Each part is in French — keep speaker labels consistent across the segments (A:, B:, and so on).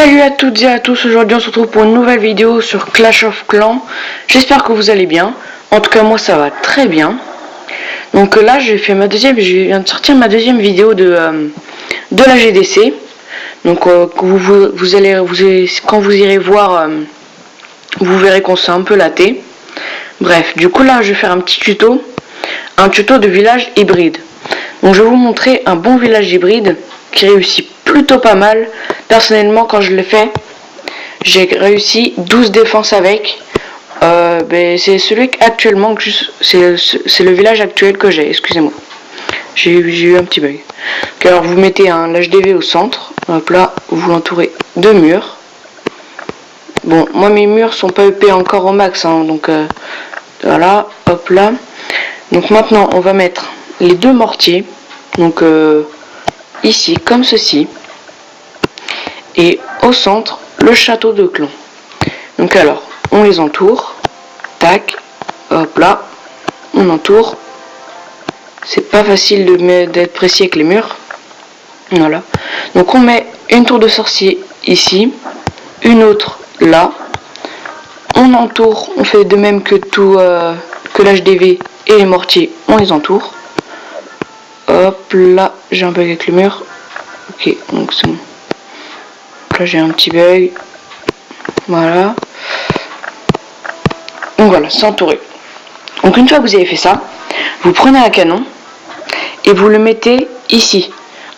A: Salut à toutes et à tous, aujourd'hui on se retrouve pour une nouvelle vidéo sur Clash of Clans. J'espère que vous allez bien, en tout cas moi ça va très bien. Donc là je viens de sortir ma deuxième vidéo de la GDC. Donc quand vous irez voir, vous verrez qu'on s'est un peu laté. Bref, du coup là je vais faire un petit tuto, de village hybride. Donc je vais vous montrer un bon village hybride qui réussit plutôt pas mal. Personnellement quand je l'ai fait, j'ai réussi 12 défenses avec. C'est celui actuellement que c'est le village actuel que j'ai, excusez-moi. J'ai eu un petit bug. Donc, alors vous mettez un HDV au centre, hop là, vous l'entourez de murs. Bon, moi mes murs sont pas épais encore au max, hein, donc voilà, hop là. Donc maintenant on va mettre les deux mortiers, donc ici comme ceci, et au centre le château de clan. Donc alors on les entoure, tac, hop là, on entoure. C'est pas facile d'être précis avec les murs. Voilà. Donc on met une tour de sorcier ici, une autre là. On entoure, on fait de même que que l'HDV et les mortiers, on les entoure. Hop là, j'ai un bug avec le mur. Ok, donc c'est bon. Là j'ai un petit bug. Voilà. Donc voilà, c'est entouré. Donc une fois que vous avez fait ça, vous prenez un canon et vous le mettez ici.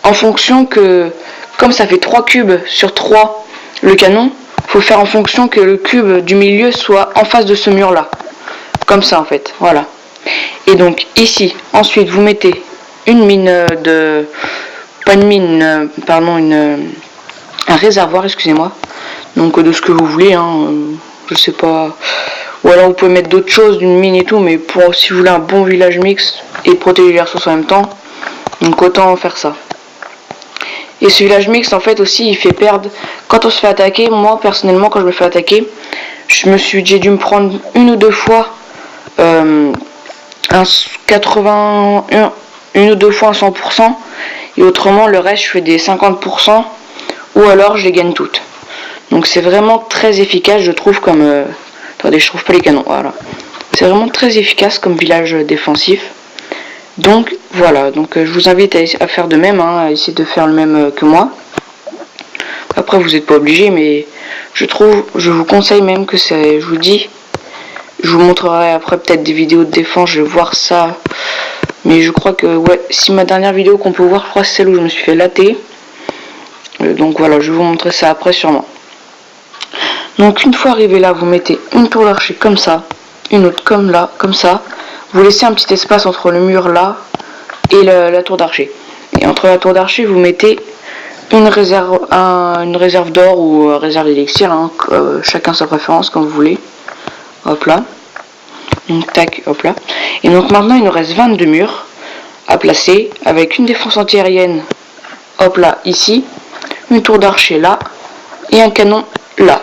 A: En fonction que, comme ça fait 3 cubes sur 3 le canon, faut faire en fonction que le cube du milieu soit en face de ce mur là. Comme ça en fait, voilà. Et donc ici, ensuite vous mettez une mine pas une mine, pardon, un réservoir, excusez-moi. Donc de ce que vous voulez, hein, je sais pas. Ou alors vous pouvez mettre d'autres choses, d'une mine et tout, mais si vous voulez un bon village mixte et protéger les ressources en même temps, donc autant faire ça. Et ce village mixte en fait aussi il fait perdre, quand on se fait attaquer, moi personnellement quand je me fais attaquer, j'ai dû me prendre une ou deux fois un 81, une ou deux fois un 100%, et autrement le reste je fais des 50%, ou alors je les gagne toutes. Donc c'est vraiment très efficace je trouve comme... attendez, je trouve pas les canons, voilà. C'est vraiment très efficace comme village défensif. Donc voilà, donc je vous invite à faire de même, hein, à essayer de faire le même que moi. Après vous n'êtes pas obligé, mais je vous conseille même que c'est, je vous dis, je vous montrerai après peut-être des vidéos de défense, je vais voir ça. Mais je crois que, ouais, si ma dernière vidéo qu'on peut voir, je crois que c'est celle où je me suis fait latter. Donc voilà, je vais vous montrer ça après sûrement. Donc une fois arrivé là, vous mettez une tour d'archer comme ça, une autre comme là, comme ça. Vous laissez un petit espace entre le mur là et la tour d'archer. Et entre la tour d'archer, vous mettez une réserve d'or ou réserve d'élixir, hein, chacun sa préférence comme vous voulez. Hop là. Donc tac, hop là. Et donc maintenant il nous reste 22 murs à placer avec une défense antiaérienne, hop là, ici, une tour d'archer là et un canon là.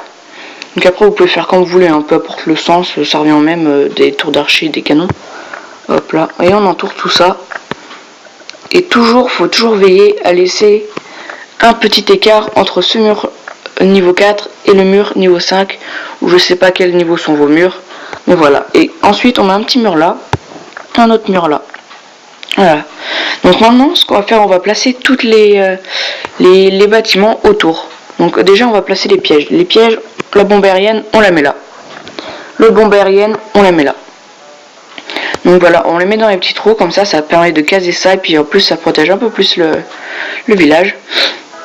A: Donc après vous pouvez faire comme vous voulez, hein, peu importe le sens, ça revient au même, des tours d'archer et des canons. Hop là, et on entoure tout ça. Et faut toujours veiller à laisser un petit écart entre ce mur niveau 4 et le mur niveau 5, où je sais pas quel niveau sont vos murs. Mais voilà, et ensuite on met un petit mur là, un autre mur là. Voilà. Donc maintenant ce qu'on va faire, on va placer toutes les bâtiments autour. Donc déjà on va placer les pièges. Les pièges, la bombe aérienne, on la met là. Le bombe aérienne, on la met là. Donc voilà, on les met dans les petits trous, comme ça permet de caser ça, et puis en plus ça protège un peu plus le village.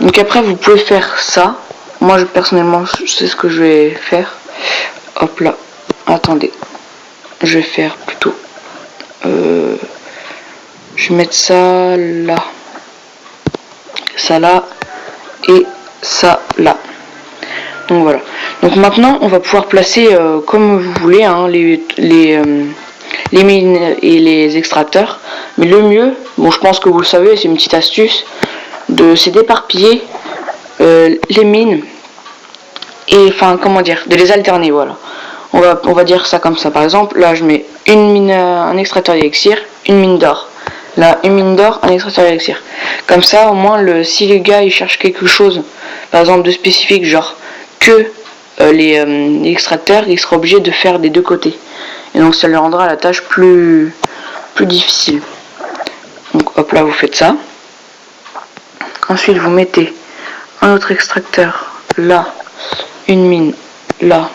A: Donc après vous pouvez faire ça. Moi personnellement je sais ce que je vais faire. Hop là, attendez. Je vais faire plutôt... je vais mettre ça là. Ça là. Et ça là. Donc voilà. Donc maintenant on va pouvoir placer comme vous voulez, hein, les mines et les extracteurs. Mais le mieux, bon je pense que vous le savez, c'est une petite astuce, c'est d'éparpiller les mines et enfin comment dire, de les alterner, voilà. On va dire ça comme ça. Par exemple là je mets une mine, un extracteur d'élixir, une mine d'or, Là, une mine d'or, un extracteur d'élixir. Comme ça, au moins, si les gars ils cherchent quelque chose, par exemple de spécifique, genre que les extracteurs, ils seront obligés de faire des deux côtés. Et donc ça leur rendra la tâche plus difficile. Donc hop là, vous faites ça. Ensuite, vous mettez un autre extracteur là, une mine là,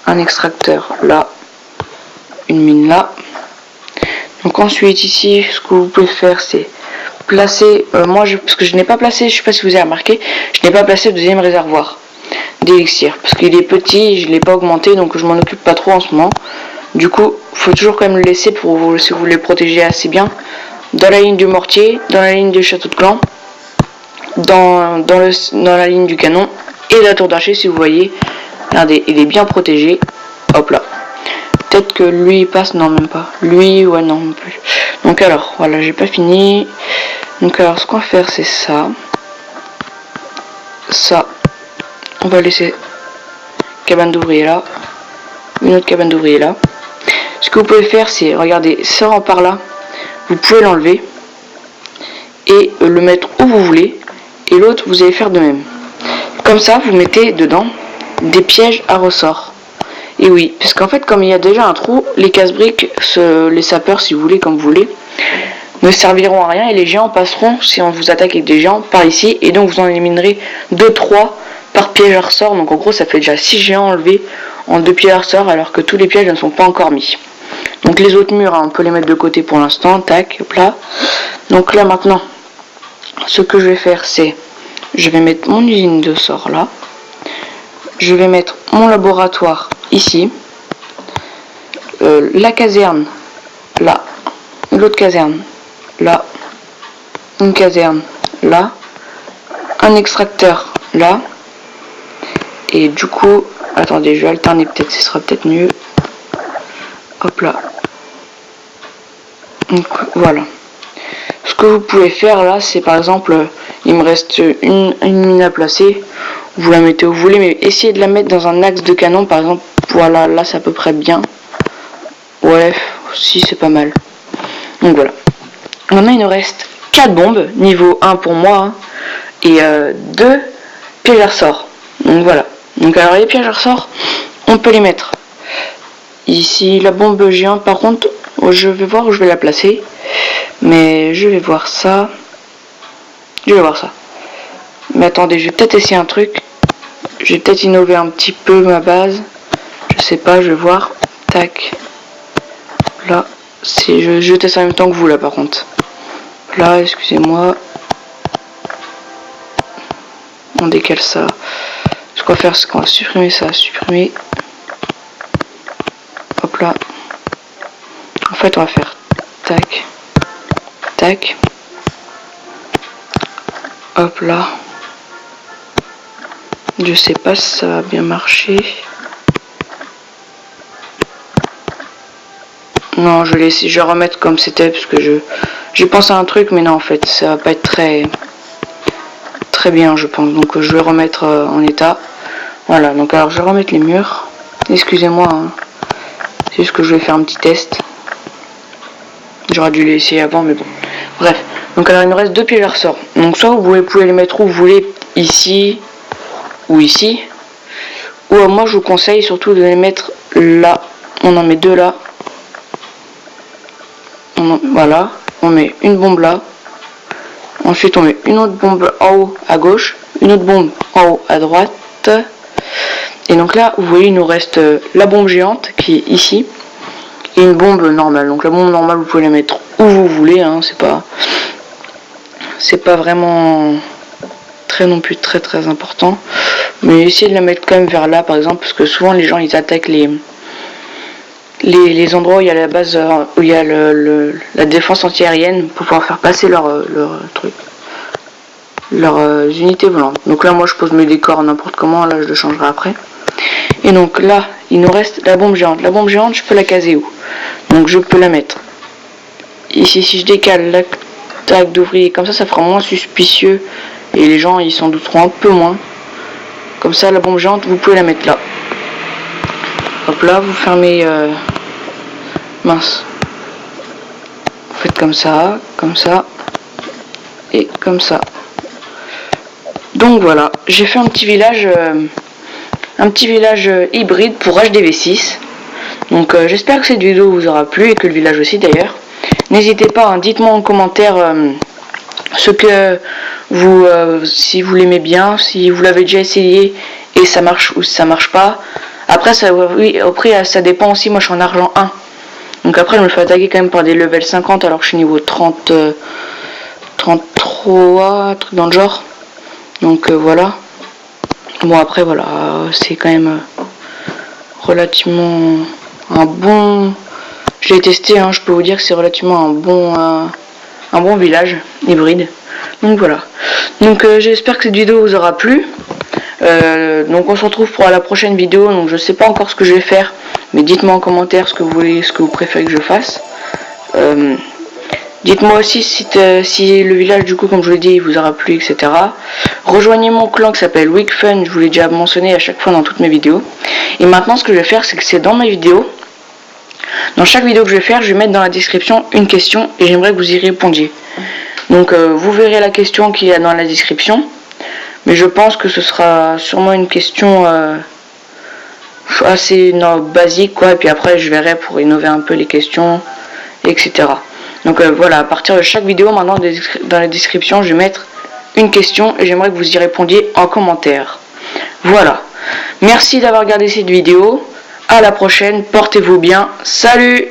A: un extracteur là, une mine là. Donc ensuite ici, ce que vous pouvez faire, c'est placer, parce que je n'ai pas placé, je sais pas si vous avez remarqué, je n'ai pas placé le deuxième réservoir d'élixir, parce qu'il est petit, je ne l'ai pas augmenté, donc je m'en occupe pas trop en ce moment. Du coup, il faut toujours quand même le laisser pour vous, si vous voulez le protéger assez bien, dans la ligne du mortier, dans la ligne du château de clan, dans la ligne du canon, et la tour d'archer, si vous voyez, regardez, il est bien protégé, hop là. Peut-être que lui il passe, non même pas. Lui, ouais non, non plus. Donc alors, voilà, j'ai pas fini. Donc alors, ce qu'on va faire, c'est ça. Ça. On va laisser cabane d'ouvrier là. Une autre cabane d'ouvrier là. Ce que vous pouvez faire, c'est, regardez, ce rang par là, vous pouvez l'enlever. Et le mettre où vous voulez. Et l'autre, vous allez faire de même. Comme ça, vous mettez dedans des pièges à ressort. Et oui, parce qu'en fait, comme il y a déjà un trou, les casse-briques, les sapeurs, si vous voulez, comme vous voulez, ne serviront à rien et les géants passeront, si on vous attaque avec des géants, par ici, et donc vous en éliminerez 2-3 par piège à ressort. Donc en gros, ça fait déjà 6 géants enlevés en 2 pièges à ressort, alors que tous les pièges ne sont pas encore mis. Donc les autres murs, hein, on peut les mettre de côté pour l'instant, tac, hop là. Donc là maintenant, ce que je vais faire, c'est, je vais mettre mon usine de sort là. Je vais mettre mon laboratoire ici, la caserne là, l'autre caserne là, une caserne là, un extracteur là, et du coup, attendez, je vais alterner peut-être, ce sera peut-être mieux, hop là, donc voilà. Ce que vous pouvez faire là, c'est par exemple, il me reste une mine à placer, vous la mettez où vous voulez, mais essayez de la mettre dans un axe de canon, par exemple, voilà, là c'est à peu près bien. Ouais, si c'est pas mal. Donc voilà. Maintenant il nous reste 4 bombes, niveau 1 pour moi, hein, et 2 pièges à ressort. Donc voilà. Donc alors les pièges à ressort, on peut les mettre. Ici, la bombe géante, par contre, je vais voir où je vais la placer. Mais je vais voir ça. Je vais voir ça. Mais attendez, je vais peut-être essayer un truc. Je vais peut-être innover un petit peu ma base. Je sais pas, je vais voir. Tac. Là. Je teste en même temps que vous là par contre. Là, excusez-moi. On décale ça. Ce qu'on va faire, c'est qu'on va supprimer ça. Supprimer. Hop là. En fait, on va faire tac. Tac. Hop là. Je sais pas si ça va bien marcher. Non, je vais remettre comme c'était parce que j'ai pensé à un truc, mais non, en fait, ça va pas être très bien, je pense. Donc, je vais remettre en état. Voilà, donc alors, je vais remettre les murs. Excusez-moi, hein. C'est juste que je vais faire un petit test. J'aurais dû les essayer avant, mais bon. Bref, donc alors, il nous reste 2 pièges à ressort. Donc, soit vous pouvez les mettre où vous voulez, ici ou ici. Ou moi, je vous conseille surtout de les mettre là. On en met 2 là. Voilà, on met une bombe là. Ensuite, on met une autre bombe en haut à gauche, une autre bombe en haut à droite. Et donc là, vous voyez, il nous reste la bombe géante qui est ici et une bombe normale. Donc la bombe normale, vous pouvez la mettre où vous voulez, hein, c'est pas vraiment non plus très important. Mais essayez de la mettre quand même vers là, par exemple, parce que souvent les gens ils attaquent les endroits où il y a la base, où il y a la défense antiaérienne pour pouvoir faire passer leur truc, leurs unités volantes. Donc là, moi, je pose mes décors n'importe comment. Là, je le changerai après. Et donc là, il nous reste la bombe géante. La bombe géante, je peux la caser où? Donc je peux la mettre ici. Si je décale la taille d'ouvrier, comme ça fera moins suspicieux et les gens ils s'en douteront un peu moins. Comme ça, la bombe géante, vous pouvez la mettre là. Hop là, vous fermez mince. faites comme ça et comme ça. Donc voilà, j'ai fait un petit village hybride pour HDV6. Donc j'espère que cette vidéo vous aura plu et que le village aussi d'ailleurs. N'hésitez pas, hein, dites-moi en commentaire ce que vous, si vous l'aimez bien, si vous l'avez déjà essayé et ça marche ou si ça marche pas. Après ça, oui, après ça dépend aussi. Moi je suis en argent 1. Donc après je me fais attaquer quand même par des level 50 alors que je suis niveau 30, 33, un truc dans le genre. Donc voilà. Bon après voilà, c'est quand même relativement un bon. Je l'ai testé, hein, je peux vous dire que c'est relativement un bon village hybride. Donc voilà. Donc j'espère que cette vidéo vous aura plu. Donc on se retrouve pour la prochaine vidéo. Donc je sais pas encore ce que je vais faire, mais dites-moi en commentaire ce que vous voulez, ce que vous préférez que je fasse. Dites-moi aussi si le village du coup comme je vous l'ai dit vous aura plu, etc. Rejoignez mon clan qui s'appelle WeekFun, je vous l'ai déjà mentionné à chaque fois dans toutes mes vidéos. Et maintenant ce que je vais faire c'est que c'est dans mes vidéos. Dans chaque vidéo que je vais faire, je vais mettre dans la description une question et j'aimerais que vous y répondiez. Donc vous verrez la question qu'il y a dans la description. Mais je pense que ce sera sûrement une question assez basique quoi. Et puis après je verrai pour innover un peu les questions, etc. Donc voilà, à partir de chaque vidéo maintenant dans la description je vais mettre une question et j'aimerais que vous y répondiez en commentaire. Voilà. Merci d'avoir regardé cette vidéo. À la prochaine, portez-vous bien. Salut!